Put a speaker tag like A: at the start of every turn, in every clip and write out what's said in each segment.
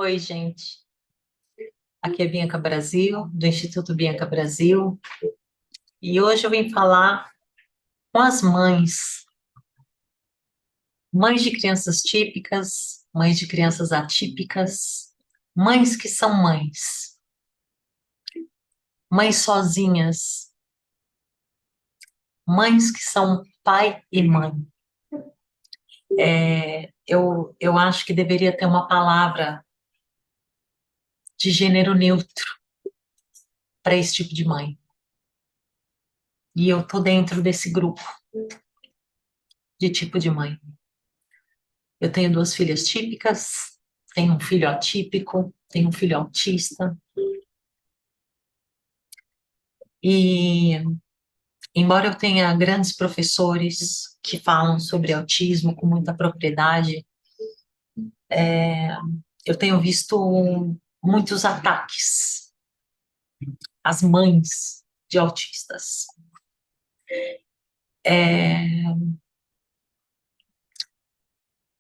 A: Oi, gente. Aqui é Bianca Brasil, do Instituto Bianca Brasil, e hoje eu vim falar com as mães, mães de crianças típicas, mães de crianças atípicas, mães que são mães, mães sozinhas, mães que são pai e mãe. Eu acho que deveria ter uma palavra de gênero neutro para esse tipo de mãe. E eu tô dentro desse grupo de tipo de mãe. Eu tenho duas filhas típicas, tenho um filho atípico, tenho um filho autista. E, embora eu tenha grandes professores que falam sobre autismo com muita propriedade, eu tenho visto muitos ataques às mães de autistas.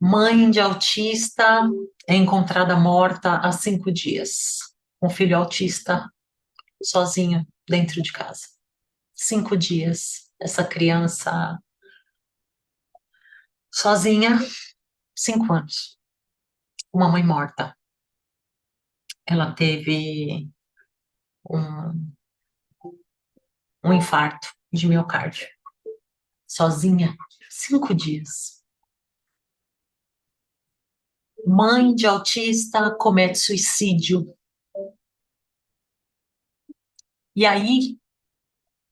A: Mãe de autista é encontrada morta há 5 dias, com filho autista sozinho dentro de casa. 5 dias, essa criança sozinha, 5 anos, uma mãe morta. Ela teve um, um infarto de miocárdio, sozinha, 5 dias. Mãe de autista comete suicídio. E aí,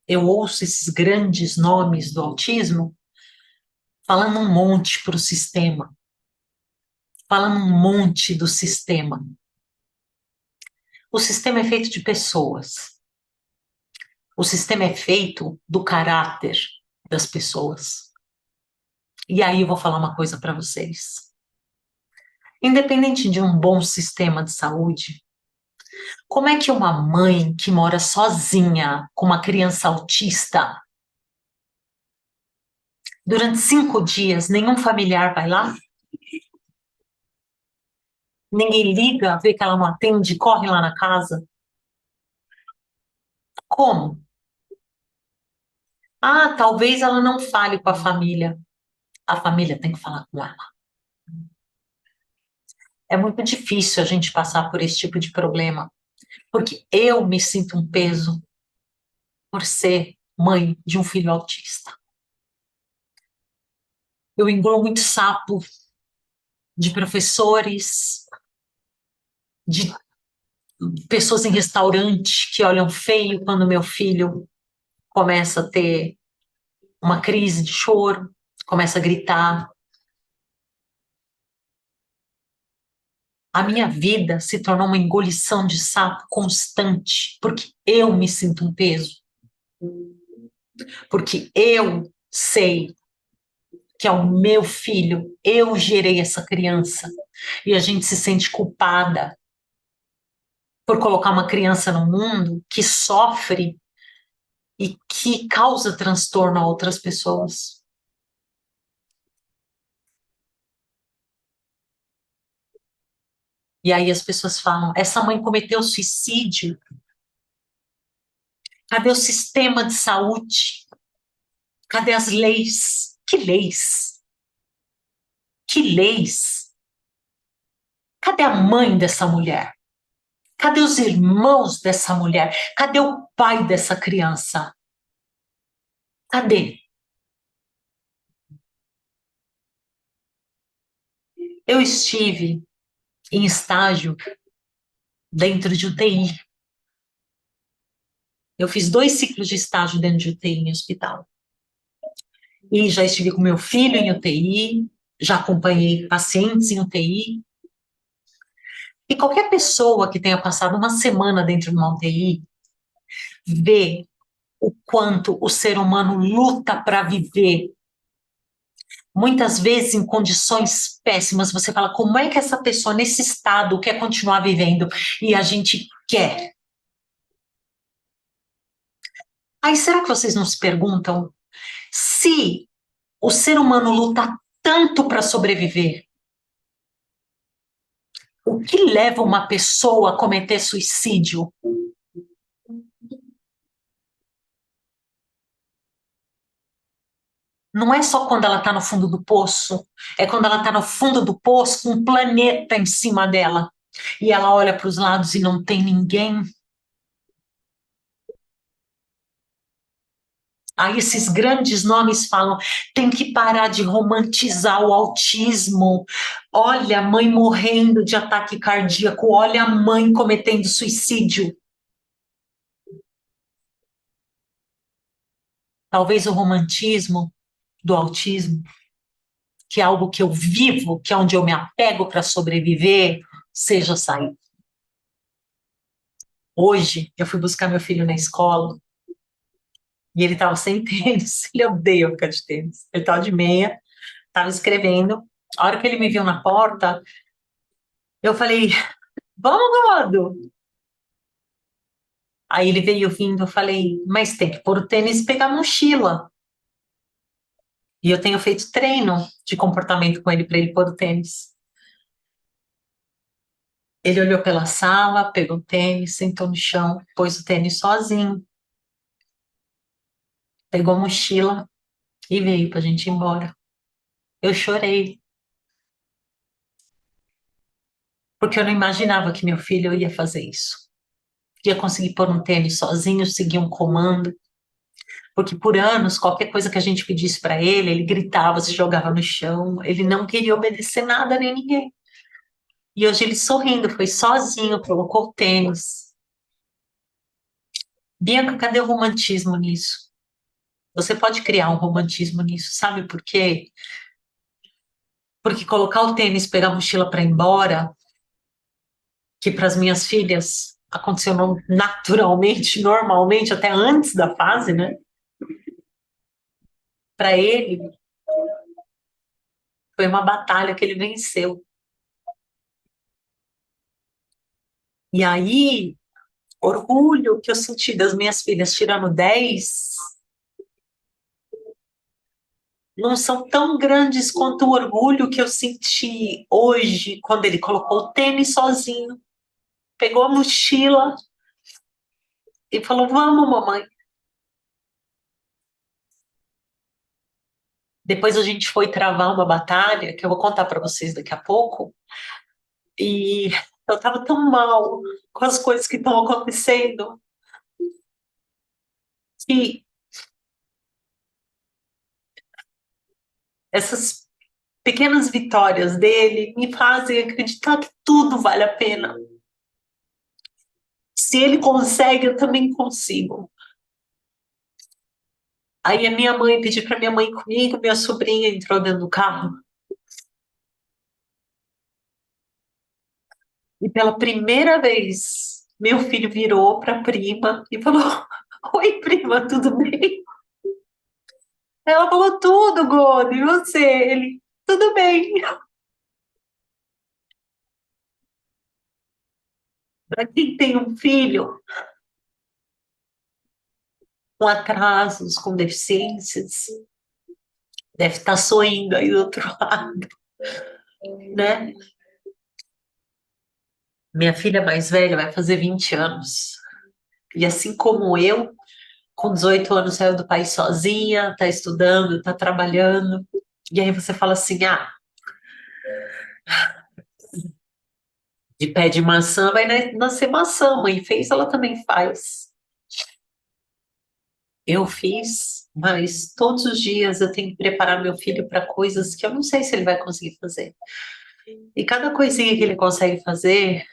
A: eu ouço esses grandes nomes do autismo falando um monte para o sistema, falando um monte do sistema. O sistema é feito de pessoas. O sistema é feito do caráter das pessoas. E aí eu vou falar uma coisa para vocês. Independente de um bom sistema de saúde, como é que uma mãe que mora sozinha com uma criança autista, durante 5 dias, nenhum familiar vai lá? Ninguém liga, vê que ela não atende, corre lá na casa? Como? Ah, talvez ela não fale com a família. A família tem que falar com ela. É muito difícil a gente passar por esse tipo de problema, porque eu me sinto um peso por ser mãe de um filho autista. Eu engolo muito sapo de professores, de pessoas em restaurante que olham feio quando meu filho começa a ter uma crise de choro, começa a gritar. A minha vida se tornou uma engolição de sapo constante, porque eu me sinto um peso, porque eu sei que é o meu filho, eu gerei essa criança, e a gente se sente culpada por colocar uma criança no mundo que sofre e que causa transtorno a outras pessoas. E aí as pessoas falam, essa mãe cometeu suicídio, cadê o sistema de saúde? Cadê as leis? Que leis? Que leis? Cadê a mãe dessa mulher? Cadê os irmãos dessa mulher? Cadê o pai dessa criança? Cadê? Eu estive em estágio dentro de UTI. Eu fiz 2 ciclos de estágio dentro de UTI em hospital. E já estive com meu filho em UTI, já acompanhei pacientes em UTI. E qualquer pessoa que tenha passado uma semana dentro de uma UTI vê o quanto o ser humano luta para viver. Muitas vezes em condições péssimas, você fala, como é que essa pessoa nesse estado quer continuar vivendo? E a gente quer. Aí será que vocês não se perguntam se o ser humano luta tanto para sobreviver, O que leva uma pessoa a cometer suicídio? Não é só quando ela está no fundo do poço, é quando ela está no fundo do poço com um planeta em cima dela. E ela olha para os lados e não tem ninguém. Aí esses grandes nomes falam: tem que parar de romantizar o autismo. Olha a mãe morrendo de ataque cardíaco, olha a mãe cometendo suicídio. Talvez o romantismo do autismo, que é algo que eu vivo, que é onde eu me apego para sobreviver, seja sair. Hoje, eu fui buscar meu filho na escola e ele estava sem tênis. Ele odeia ficar de tênis. Ele estava de meia, estava escrevendo. A hora que ele me viu na porta, eu falei: vamos, Godo. Aí ele veio vindo, eu falei: mas tem que pôr o tênis e pegar a mochila. E eu tenho feito treino de comportamento com ele para ele pôr o tênis. Ele olhou pela sala, pegou o tênis, sentou no chão, pôs o tênis sozinho, pegou a mochila e veio para a gente ir embora. Eu chorei, porque eu não imaginava que meu filho ia fazer isso. Ia conseguir pôr um tênis sozinho, seguir um comando, porque por anos, qualquer coisa que a gente pedisse para ele, ele gritava, se jogava no chão, ele não queria obedecer nada nem ninguém. E hoje ele sorrindo, foi sozinho, colocou o tênis. Bianca, cadê o romantismo nisso? Você pode criar um romantismo nisso, sabe por quê? Porque colocar o tênis, pegar a mochila para ir embora, que para as minhas filhas aconteceu naturalmente, normalmente, até antes da fase, né? Para ele, foi uma batalha que ele venceu. E aí, orgulho que eu senti das minhas filhas tirando 10 não são tão grandes quanto o orgulho que eu senti hoje quando ele colocou o tênis sozinho, pegou a mochila e falou: vamos, mamãe. Depois a gente foi travar uma batalha, que eu vou contar para vocês daqui a pouco, e eu estava tão mal com as coisas que estão acontecendo que essas pequenas vitórias dele me fazem acreditar que tudo vale a pena. Se ele consegue, eu também consigo. Aí a minha mãe pediu para minha mãe ir comigo, minha sobrinha entrou dentro do carro. E pela primeira vez, meu filho virou para a prima e falou: oi, prima, tudo bem? Ela falou: tudo, Godo, e você? Ele: tudo bem. Para quem tem um filho com atrasos, com deficiências, deve estar sorrindo aí do outro lado, né? Minha filha mais velha vai fazer 20 anos. E assim como eu, com 18 anos saiu do país sozinha, está estudando, está trabalhando. E aí você fala assim: ah, de pé de maçã vai nascer maçã. Mãe fez, ela também faz. Eu fiz, mas todos os dias eu tenho que preparar meu filho para coisas que eu não sei se ele vai conseguir fazer. E cada coisinha que ele consegue fazer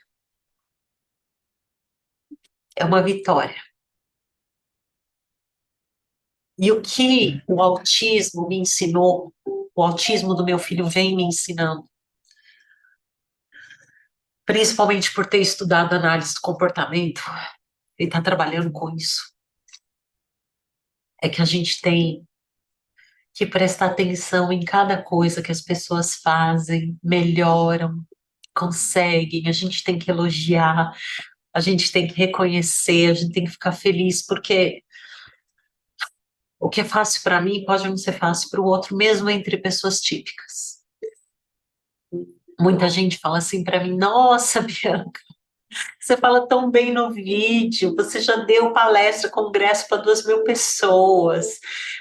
A: é uma vitória. E o que o autismo me ensinou, o autismo do meu filho vem me ensinando, principalmente por ter estudado análise do comportamento, ele está trabalhando com isso, é que a gente tem que prestar atenção em cada coisa que as pessoas fazem, melhoram, conseguem, a gente tem que elogiar, a gente tem que reconhecer, a gente tem que ficar feliz, porque o que é fácil para mim pode não ser fácil para o outro, mesmo entre pessoas típicas. Muita gente fala assim para mim: Nossa, Bianca, você fala tão bem no vídeo, você já deu palestra, congresso para 2.000 pessoas,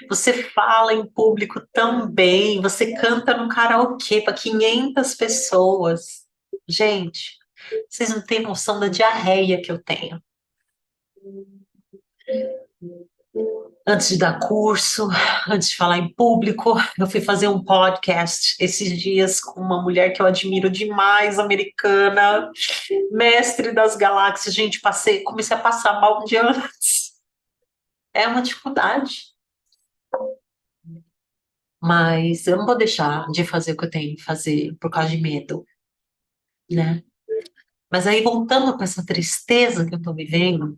A: você fala em público tão bem, você canta no karaokê para 500 pessoas. Gente, vocês não têm noção da diarreia que eu tenho. Antes de dar curso, antes de falar em público, eu fui fazer um podcast esses dias com uma mulher que eu admiro demais, americana, mestre das galáxias. Gente, comecei a passar mal um dia antes. É uma dificuldade, mas eu não vou deixar de fazer o que eu tenho que fazer por causa de medo, né? Mas aí, voltando com essa tristeza que eu tô vivendo,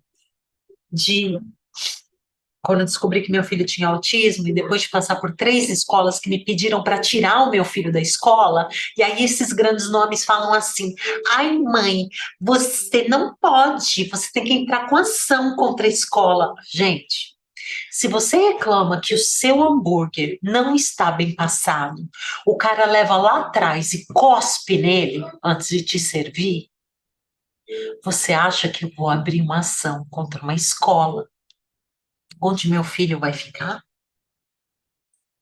A: de quando eu descobri que meu filho tinha autismo, e depois de passar por 3 escolas que me pediram para tirar o meu filho da escola, e aí esses grandes nomes falam assim: ai, mãe, você não pode, você tem que entrar com ação contra a escola. Gente, se você reclama que o seu hambúrguer não está bem passado, o cara leva lá atrás e cospe nele antes de te servir, você acha que eu vou abrir uma ação contra uma escola onde meu filho vai ficar?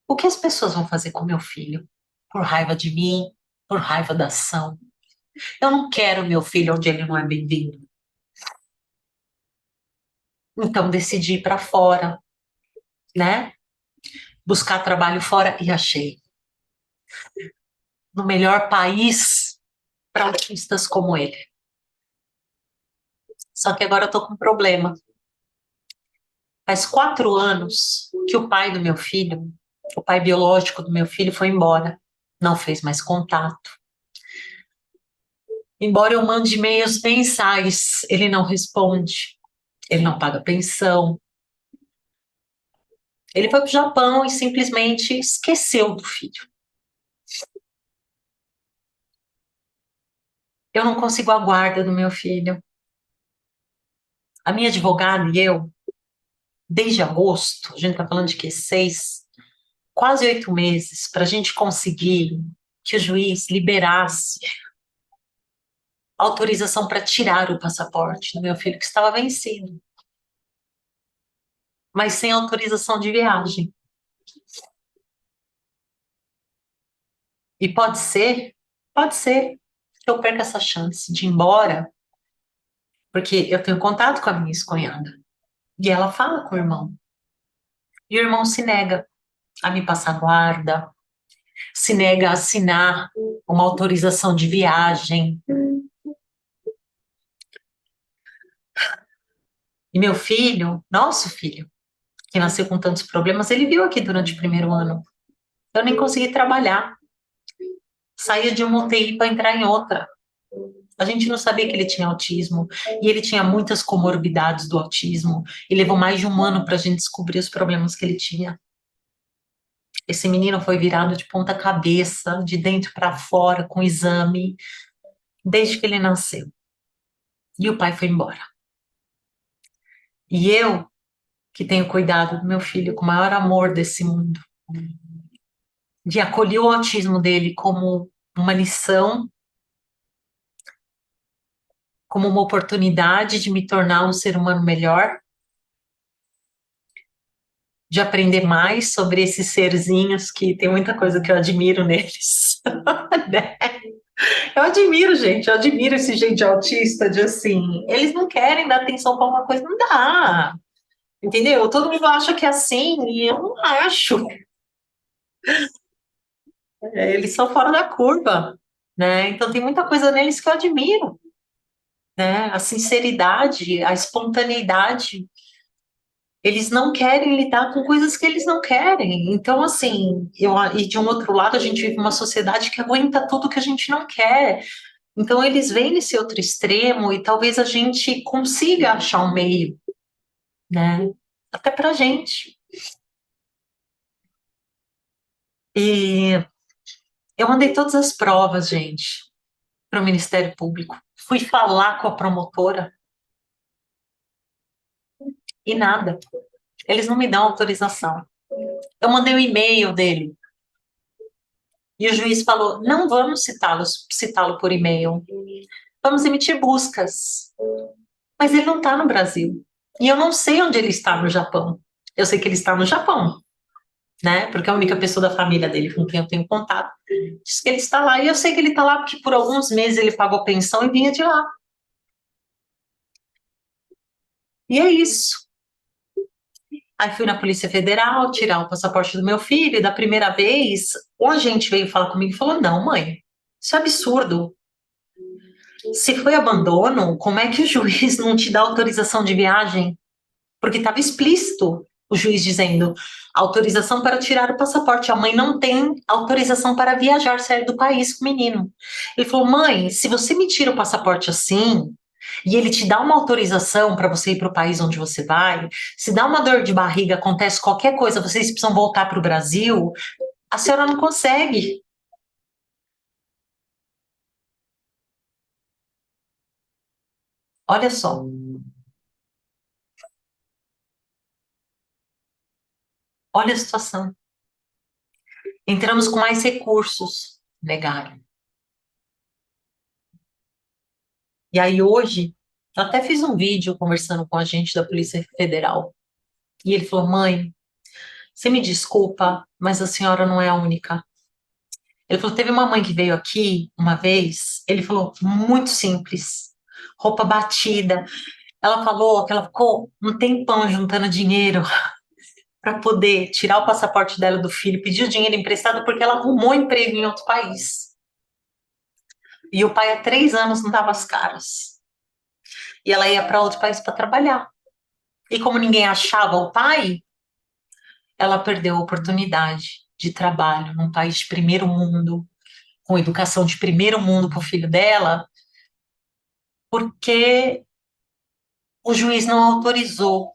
A: O que as pessoas vão fazer com meu filho? Por raiva de mim? Por raiva da ação? Eu não quero meu filho onde ele não é bem-vindo. Então decidi ir para fora, né? Buscar trabalho fora e achei. No melhor país para autistas como ele. Só que agora eu tô com um problema. Faz 4 anos que o pai do meu filho, o pai biológico do meu filho, foi embora. Não fez mais contato. Embora eu mande e-mails mensais, ele não responde. Ele não paga pensão. Ele foi para o Japão e simplesmente esqueceu do filho. Eu não consigo a guarda do meu filho. A minha advogada e eu, desde agosto, a gente está falando de que quase 8 meses, para a gente conseguir que o juiz liberasse autorização para tirar o passaporte do meu filho, que estava vencido, mas sem autorização de viagem. E pode ser que eu perca essa chance de ir embora, porque eu tenho contato com a minha ex-cunhada. E ela fala com o irmão. E o irmão se nega a me passar guarda, se nega a assinar uma autorização de viagem. E meu filho, nosso filho, que nasceu com tantos problemas, ele viu aqui durante o primeiro ano. Eu nem consegui trabalhar. Saía de uma UTI para entrar em outra. A gente não sabia que ele tinha autismo. E ele tinha muitas comorbidades do autismo. E levou mais de um ano para a gente descobrir os problemas que ele tinha. Esse menino foi virado de ponta cabeça, de dentro para fora, com exame, desde que ele nasceu. E o pai foi embora. E eu, que tenho cuidado do meu filho com o maior amor desse mundo, de acolher o autismo dele como uma lição, como uma oportunidade de me tornar um ser humano melhor, de aprender mais sobre esses serzinhos que tem muita coisa que eu admiro neles. Né? Eu admiro, gente, eu admiro esse gente autista de assim, eles não querem dar atenção para uma coisa, não dá. Entendeu? Todo mundo acha que é assim e eu não acho. Eles são fora da curva, né? Então tem muita coisa neles que eu admiro, né? A sinceridade, a espontaneidade. Eles não querem lidar com coisas que eles não querem. Então, assim, e de um outro lado, a gente vive uma sociedade que aguenta tudo que a gente não quer. Então, eles vêm nesse outro extremo e talvez a gente consiga achar um meio, né? Até pra gente. E eu mandei todas as provas, gente, para o Ministério Público. Fui falar com a promotora e nada. Eles não me dão autorização. Eu mandei o e-mail dele. E o juiz falou: não vamos citá-lo por e-mail, vamos emitir buscas. Mas ele não está no Brasil. E eu não sei onde ele está no Japão. Eu sei que ele está no Japão, né? Porque a única pessoa da família dele com quem eu tenho contato diz que ele está lá. E eu sei que ele está lá porque por alguns meses ele pagou pensão e vinha de lá. E é isso. Aí fui na Polícia Federal tirar o passaporte do meu filho, e da primeira vez, o agente veio falar comigo e falou: não, mãe, isso é absurdo. Se foi abandono, como é que o juiz não te dá autorização de viagem? Porque estava explícito o juiz dizendo autorização para tirar o passaporte. A mãe não tem autorização para viajar, sair do país com o menino. Ele falou: mãe, se você me tira o passaporte assim, e ele te dá uma autorização para você ir para o país onde você vai, se dá uma dor de barriga, acontece qualquer coisa, vocês precisam voltar para o Brasil, a senhora não consegue. Olha só, olha a situação. Entramos com mais recursos, negaram. E aí hoje, eu até fiz um vídeo conversando com a gente da Polícia Federal. E ele falou: mãe, você me desculpa, mas a senhora não é a única. Ele falou: teve uma mãe que veio aqui uma vez. Ele falou: muito simples, roupa batida. Ela falou que ela ficou um tempão juntando dinheiro para poder tirar o passaporte dela do filho, pediu dinheiro emprestado porque ela arrumou emprego em outro país. E o pai há 3 anos não dava as caras. E ela ia para outro país para trabalhar. E como ninguém achava o pai, ela perdeu a oportunidade de trabalho num país de primeiro mundo, com educação de primeiro mundo para o filho dela, porque o juiz não autorizou.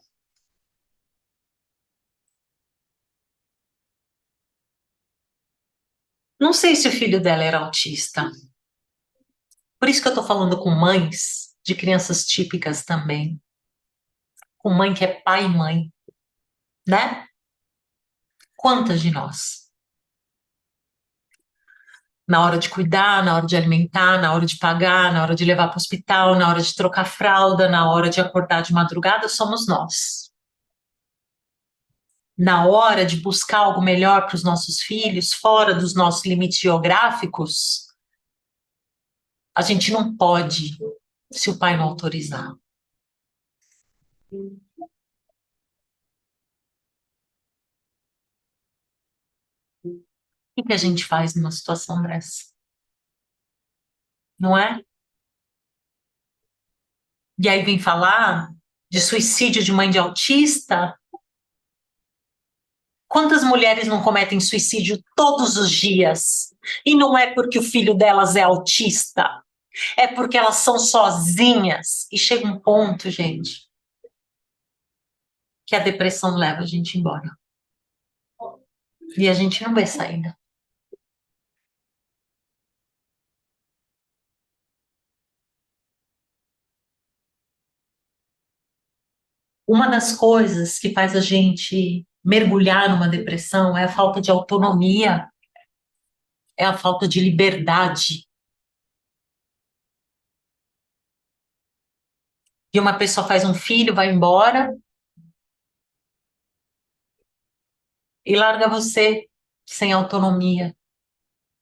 A: Não sei se o filho dela era autista. Por isso que eu estou falando com mães de crianças típicas também, com mãe que é pai e mãe, né? Quantas de nós? Na hora de cuidar, na hora de alimentar, na hora de pagar, na hora de levar para o hospital, na hora de trocar fralda, na hora de acordar de madrugada, somos nós. Na hora de buscar algo melhor para os nossos filhos, fora dos nossos limites geográficos, a gente não pode, se o pai não autorizar. O que a gente faz numa situação dessa? Não é? E aí vem falar de suicídio de mãe de autista. Quantas mulheres não cometem suicídio todos os dias? E não é porque o filho delas é autista, é porque elas são sozinhas. E chega um ponto, gente, que a depressão leva a gente embora. E a gente não vê saída. Uma das coisas que faz a gente mergulhar numa depressão é a falta de autonomia, é a falta de liberdade. E uma pessoa faz um filho, vai embora e larga você sem autonomia,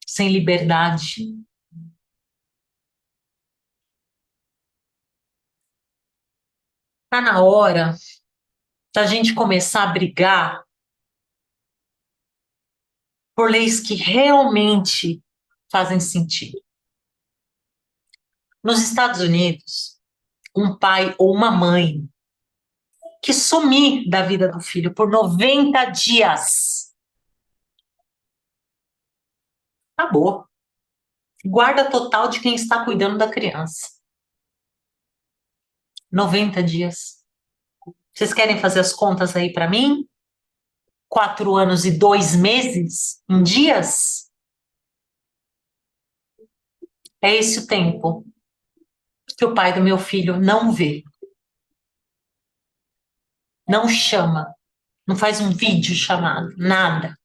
A: sem liberdade. Tá na hora da gente começar a brigar por leis que realmente fazem sentido. Nos Estados Unidos, um pai ou uma mãe que sumir da vida do filho por 90 dias, acabou. Guarda total de quem está cuidando da criança. 90 dias. Vocês querem fazer as contas aí para mim? 4 anos e 2 meses em dias? É esse o tempo que o pai do meu filho não vê, não chama, não faz um vídeo chamado, nada.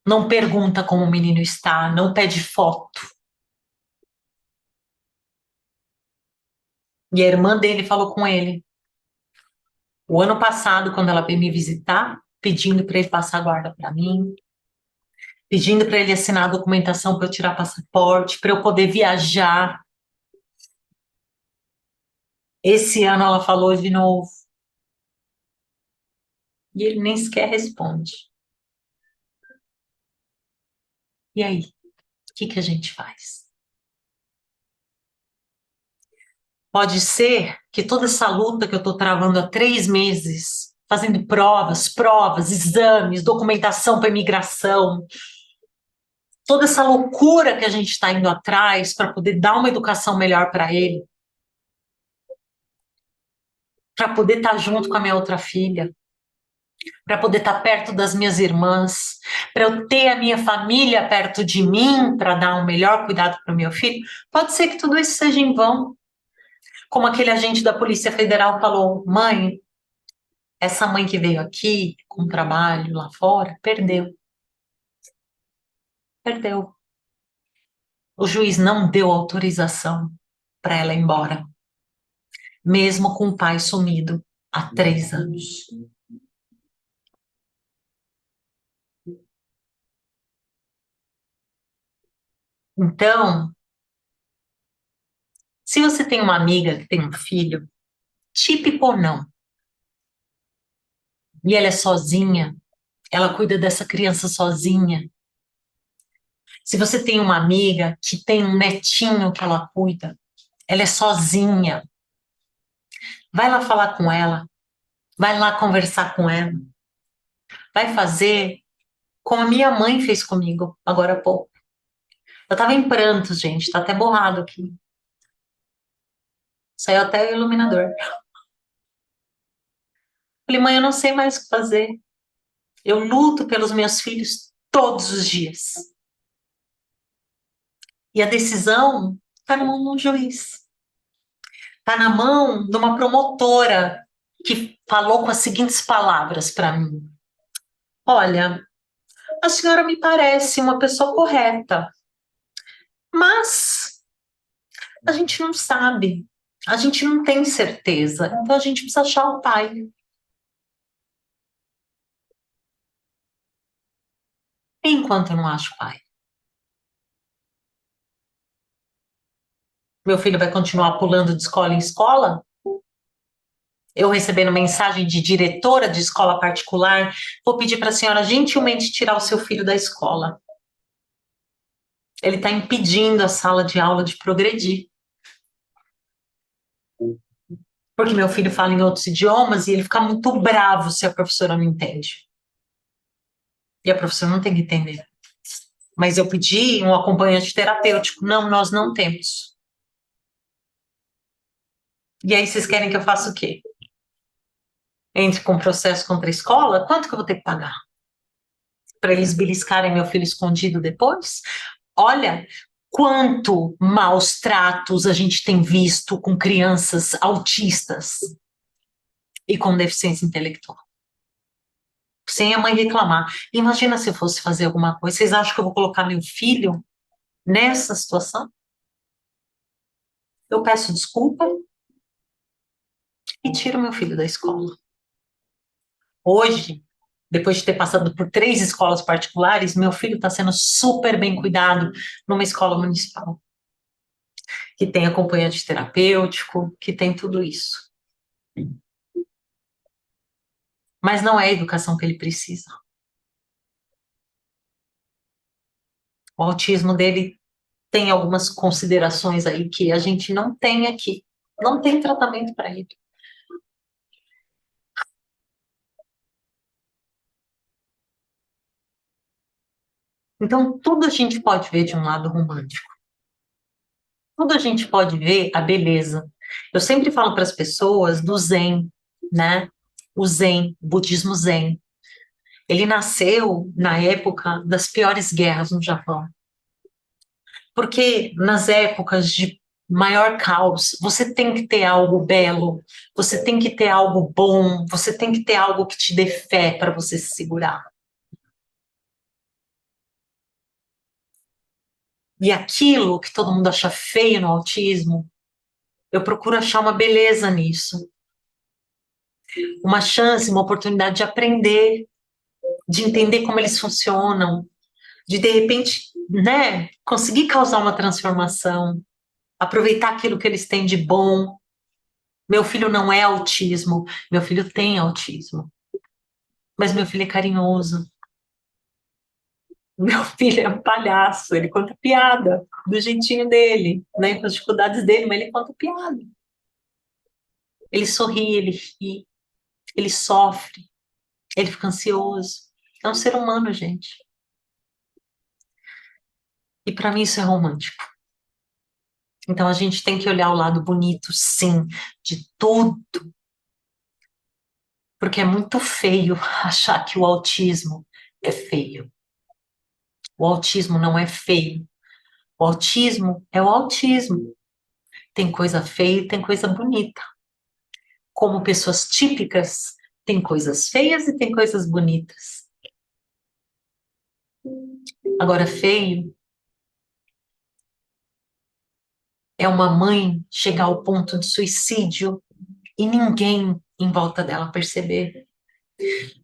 A: não pergunta como o menino está, não pede foto. E a irmã dele falou com ele, o ano passado, quando ela veio me visitar, pedindo para ele passar a guarda para mim, pedindo para ele assinar a documentação para eu tirar passaporte, para eu poder viajar. Esse ano ela falou de novo. E ele nem sequer responde. E aí, o que que a gente faz? Pode ser que toda essa luta que eu estou travando há 3 meses, fazendo provas, exames, documentação para imigração, toda essa loucura que a gente está indo atrás para poder dar uma educação melhor para ele, para poder estar junto com a minha outra filha, para poder estar perto das minhas irmãs, para eu ter a minha família perto de mim, para dar um melhor cuidado para o meu filho, pode ser que tudo isso seja em vão. Como aquele agente da Polícia Federal falou: mãe, essa mãe que veio aqui com trabalho lá fora, perdeu. O juiz não deu autorização para ela ir embora, mesmo com o pai sumido há 3 anos. Então, se você tem uma amiga que tem um filho, típico ou não, e ela é sozinha, ela cuida dessa criança sozinha. Se você tem uma amiga que tem um netinho que ela cuida, ela é sozinha, vai lá falar com ela, vai lá conversar com ela, vai fazer como a minha mãe fez comigo agora há pouco. Eu tava em prantos, gente, tá até borrado aqui. Saiu até o iluminador. Falei, mãe, eu não sei mais o que fazer. Eu luto pelos meus filhos todos os dias. E a decisão tá na mão de um juiz. Tá na mão de uma promotora que falou com as seguintes palavras para mim: olha, a senhora me parece uma pessoa correta, mas a gente não sabe, a gente não tem certeza, então a gente precisa achar o pai. Enquanto eu não acho o pai, meu filho vai continuar pulando de escola em escola? Eu recebendo mensagem de diretora de escola particular, vou pedir para a senhora gentilmente tirar o seu filho da escola. Ele está impedindo a sala de aula de progredir. Porque meu filho fala em outros idiomas e ele fica muito bravo se a professora não entende. E a professora não tem que entender. Mas eu pedi um acompanhante terapêutico. Não, nós não temos. E aí vocês querem que eu faça o quê? Entre com processo contra a escola? Quanto que eu vou ter que pagar? Para eles beliscarem meu filho escondido depois? Olha, quanto maus tratos a gente tem visto com crianças autistas e com deficiência intelectual. Sem a mãe reclamar. Imagina se eu fosse fazer alguma coisa. Vocês acham que eu vou colocar meu filho nessa situação? Eu peço desculpa e tiro meu filho da escola. Hoje, depois de ter passado por 3 escolas particulares, meu filho está sendo super bem cuidado numa escola municipal, que tem acompanhante terapêutico, que tem tudo isso. Mas não é a educação que ele precisa. O autismo dele tem algumas considerações aí que a gente não tem aqui. Não tem tratamento para ele. Então, tudo a gente pode ver de um lado romântico. Tudo a gente pode ver a beleza. Eu sempre falo para as pessoas do Zen, né? O Zen, o budismo Zen. Ele nasceu na época das piores guerras no Japão. Porque nas épocas de maior caos, você tem que ter algo belo, você tem que ter algo bom, você tem que ter algo que te dê fé para você se segurar. E aquilo que todo mundo acha feio no autismo, eu procuro achar uma beleza nisso, uma chance, uma oportunidade de aprender, de entender como eles funcionam, de repente, né, conseguir causar uma transformação, aproveitar aquilo que eles têm de bom. Meu filho não é autismo, meu filho tem autismo, mas meu filho é carinhoso. Meu filho é um palhaço, ele conta piada do jeitinho dele, né, com as dificuldades dele, mas ele conta piada. Ele sorri, ele ri, ele sofre, ele fica ansioso. É um ser humano, gente. E para mim isso é romântico. Então a gente tem que olhar o lado bonito, sim, de tudo, porque é muito feio achar que o autismo é feio. O autismo não é feio. O autismo é o autismo. Tem coisa feia e tem coisa bonita. Como pessoas típicas, tem coisas feias e tem coisas bonitas. Agora, feio é uma mãe chegar ao ponto de suicídio e ninguém em volta dela perceber.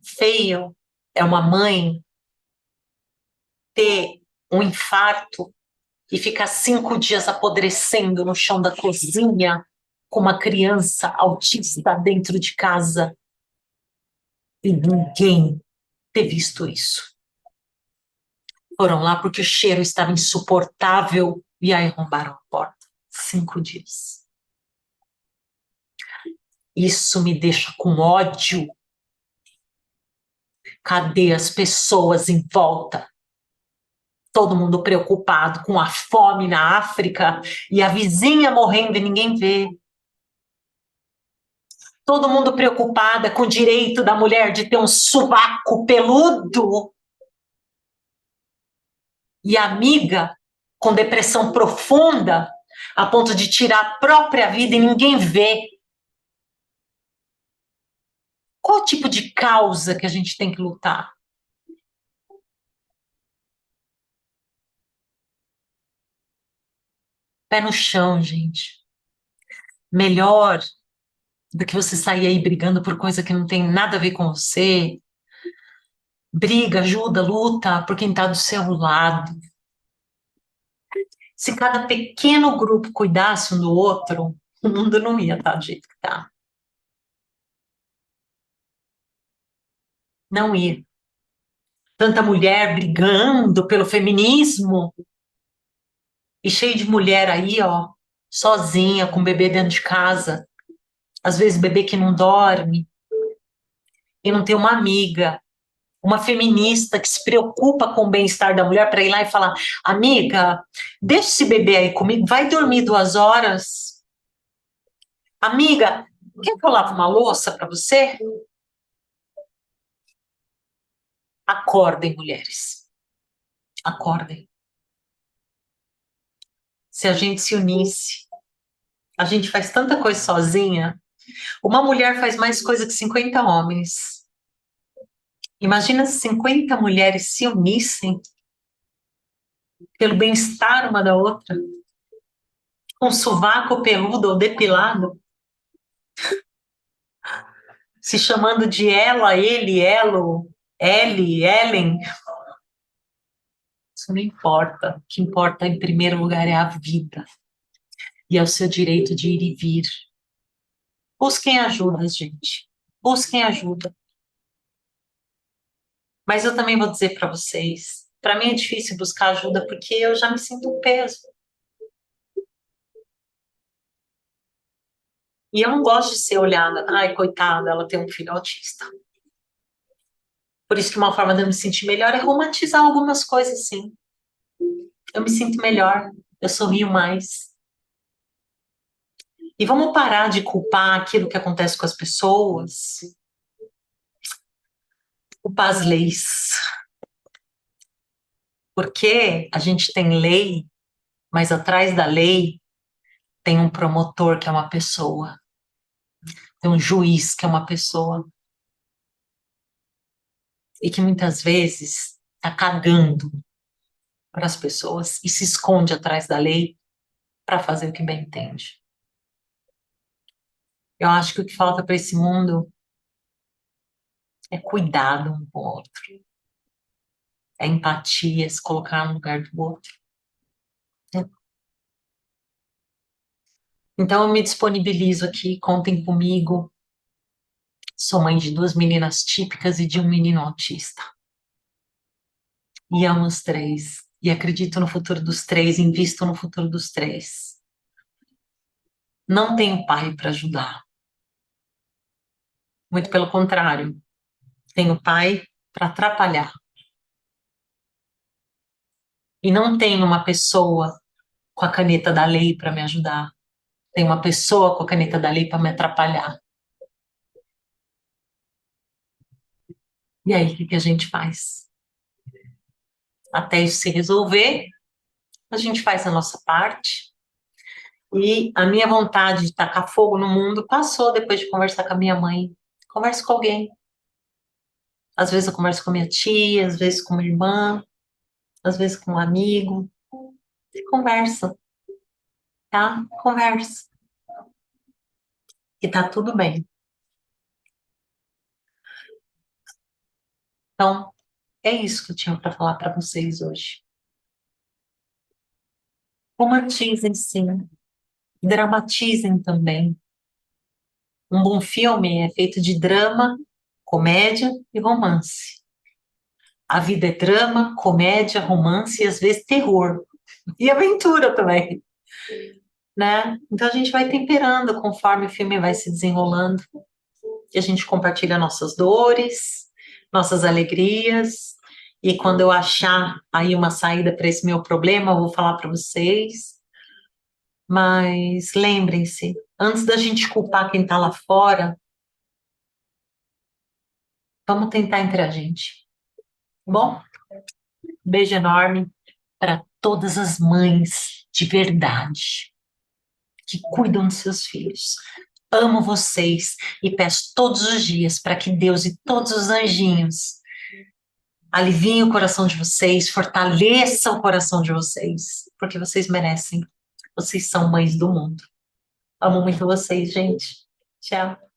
A: Feio é uma mãe ter um infarto e ficar 5 dias apodrecendo no chão da cozinha com uma criança autista dentro de casa e ninguém ter visto isso. Foram lá porque o cheiro estava insuportável e aí arrombaram a porta. 5 dias. Isso me deixa com ódio. Cadê as pessoas em volta? Todo mundo preocupado com a fome na África e a vizinha morrendo e ninguém vê. Todo mundo preocupada com o direito da mulher de ter um sovaco peludo e a amiga com depressão profunda a ponto de tirar a própria vida e ninguém vê. Qual tipo de causa que a gente tem que lutar? Pé no chão, gente. Melhor do que você sair aí brigando por coisa que não tem nada a ver com você. Briga, ajuda, luta por quem está do seu lado. Se cada pequeno grupo cuidasse um do outro, o mundo não ia estar do jeito que está. Não ia. Tanta mulher brigando pelo feminismo e cheio de mulher aí, ó, sozinha, com bebê dentro de casa. Às vezes bebê que não dorme e não tem uma amiga, uma feminista que se preocupa com o bem-estar da mulher para ir lá e falar: amiga, deixa esse bebê aí comigo, vai dormir 2 horas. Amiga, quer que eu lave uma louça para você? Acordem, mulheres. Acordem. Se a gente se unisse, a gente faz tanta coisa sozinha. Uma mulher faz mais coisa que 50 homens. Imagina se 50 mulheres se unissem pelo bem-estar uma da outra, com sovaco peludo ou depilado, se chamando de ela, ele, elo, ele, Ellen. Isso não importa. O que importa, em primeiro lugar, é a vida e é o seu direito de ir e vir. Busquem ajuda, gente. Busquem ajuda. Mas eu também vou dizer para vocês, para mim é difícil buscar ajuda porque eu já me sinto um peso. E eu não gosto de ser olhada, ai, coitada, ela tem um filho autista. Por isso que uma forma de eu me sentir melhor é romantizar algumas coisas, sim. Eu me sinto melhor, eu sorrio mais. E vamos parar de culpar aquilo que acontece com as pessoas, culpar as leis. Porque a gente tem lei, mas atrás da lei tem um promotor que é uma pessoa, tem um juiz que é uma pessoa, e que muitas vezes está cagando para as pessoas e se esconde atrás da lei para fazer o que bem entende. Eu acho que o que falta para esse mundo é cuidado um com o outro, é empatia, se colocar no lugar do outro. Né? Então, eu me disponibilizo aqui, contem comigo. Sou mãe de duas meninas típicas e de um menino autista. E amo os três. E acredito no futuro dos três, invisto no futuro dos três. Não tenho pai para ajudar. Muito pelo contrário, tenho pai para atrapalhar. E não tenho uma pessoa com a caneta da lei para me ajudar. Tem uma pessoa com a caneta da lei para me atrapalhar. E aí, o que que a gente faz? Até isso se resolver, a gente faz a nossa parte. E a minha vontade de tacar fogo no mundo passou depois de conversar com a minha mãe. Converso com alguém. Às vezes eu converso com a minha tia, às vezes com minha irmã, às vezes com um amigo. E conversa, tá? Conversa. E tá tudo bem. Então, é isso que eu tinha para falar para vocês hoje. Romantizem, sim. Dramatizem também. Um bom filme é feito de drama, comédia e romance. A vida é drama, comédia, romance e às vezes terror. E aventura também, né? Então a gente vai temperando conforme o filme vai se desenrolando. E a gente compartilha nossas dores, nossas alegrias. E quando eu achar aí uma saída para esse meu problema, eu vou falar para vocês. Mas lembrem-se, antes da gente culpar quem está lá fora, vamos tentar entre a gente. Tá bom? Beijo enorme para todas as mães de verdade que cuidam dos seus filhos. Amo vocês e peço todos os dias para que Deus e todos os anjinhos aliviem o coração de vocês, fortaleçam o coração de vocês, porque vocês merecem. Vocês são mães do mundo. Amo muito vocês, gente. Tchau.